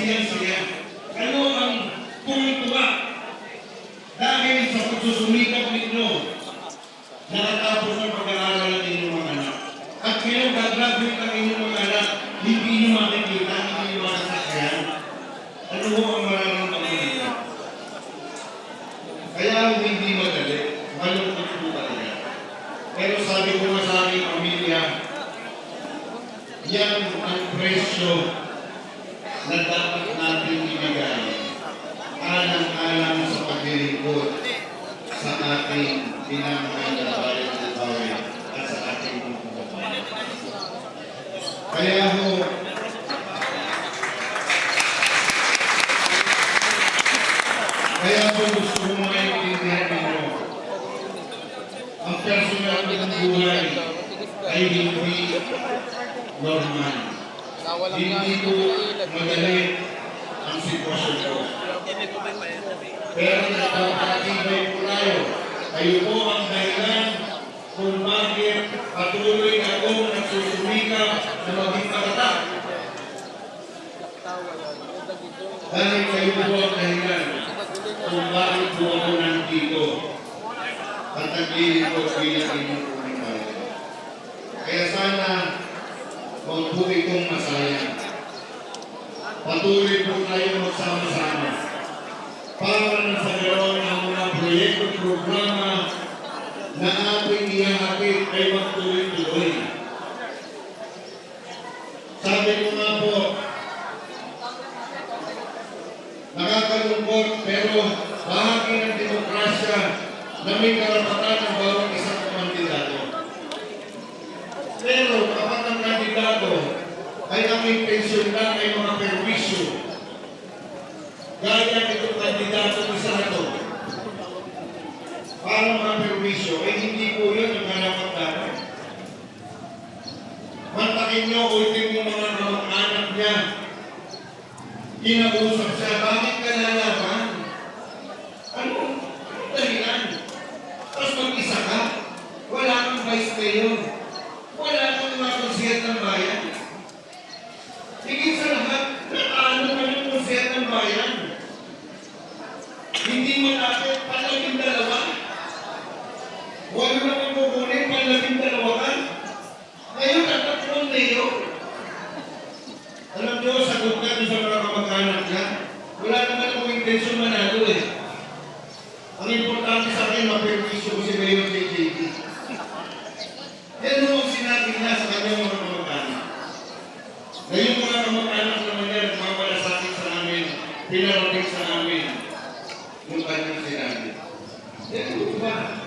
siyang-siya. Ano ang tuwang-tuwa? Dahil sa pagsusumikap ninyo, nakatapos ang pag-aaral ng inyong mga anak. At ngayon, gagraduate ang inyong mga anak, hindi nyo makikita, hindi nyo makasakyan. Ano ho ang mararamdaman ninyo? Kaya hindi madali, malungkot po talaga. Pero sabi ko nga sa aking pamilya, yan ang presyo na dapat natin ibigay alang-alang sa paglilingkod sa ating pinamahal na bayan ng bayan at sa ating buhay. Kaya ho, gusto ko maintindihan ninyo, ang personal ng buhay ay hindi normal. Hindi ko madali ang sitwasyon ko. Pero nagpapakibay po tayo. Kayo po ang dahilan kung bakit patuloy ako nagsusumikap na maging katatak. Dahil kayo po ang dahilan kung bakit po ako nandito at naglilingkod bilang inyong kumipay. Kaya sana huwag po itong masayang. Patuloy po tayo magsama-sama para na sa ganoon ang mga proyekto at programa na ating ihahatid ay magtuloy-tuloy. Sabi ko nga po, nakakalungkot pero bahagi ng demokrasya na may karapatan ng bawat isang kandidato. Pero kapag ang kandidato ay ang intensyon lang ay mga perwisyo, gaya itong kandidato isa na ito, para mga perwisyo, ay hindi po yun ang hanapan-dapat. Mantakin nyo, ultim yung mga kamag-anak niya, kinausap siya, bakit ka lalaban? Ano dahilan? Tapos mag-isa ka, wala kang vice mayor, wala kang mga konsehal ng bayan. Higit sa lahat, natalo ka ng konsehal ng bayan. Hindi malapit, palaging dalawa. Huwag na kang kukunin, palaging dalawa ka. Ngayon, ang tatlong mayor. Alam nyo, sagot ka doon sa mga kamag-anak niya. Wala naman akong intensyon manalo eh. Ang importante sa akin, maperwisyo ko si Mayor JJT. Yan mo ang sinabi niya sa kanyang mga kamag-anak. Ngayon mga kamag-anak naman yan, mamalasakit sa amin, pinarating sa amin yung kanyang sinabi. Yan mo ba?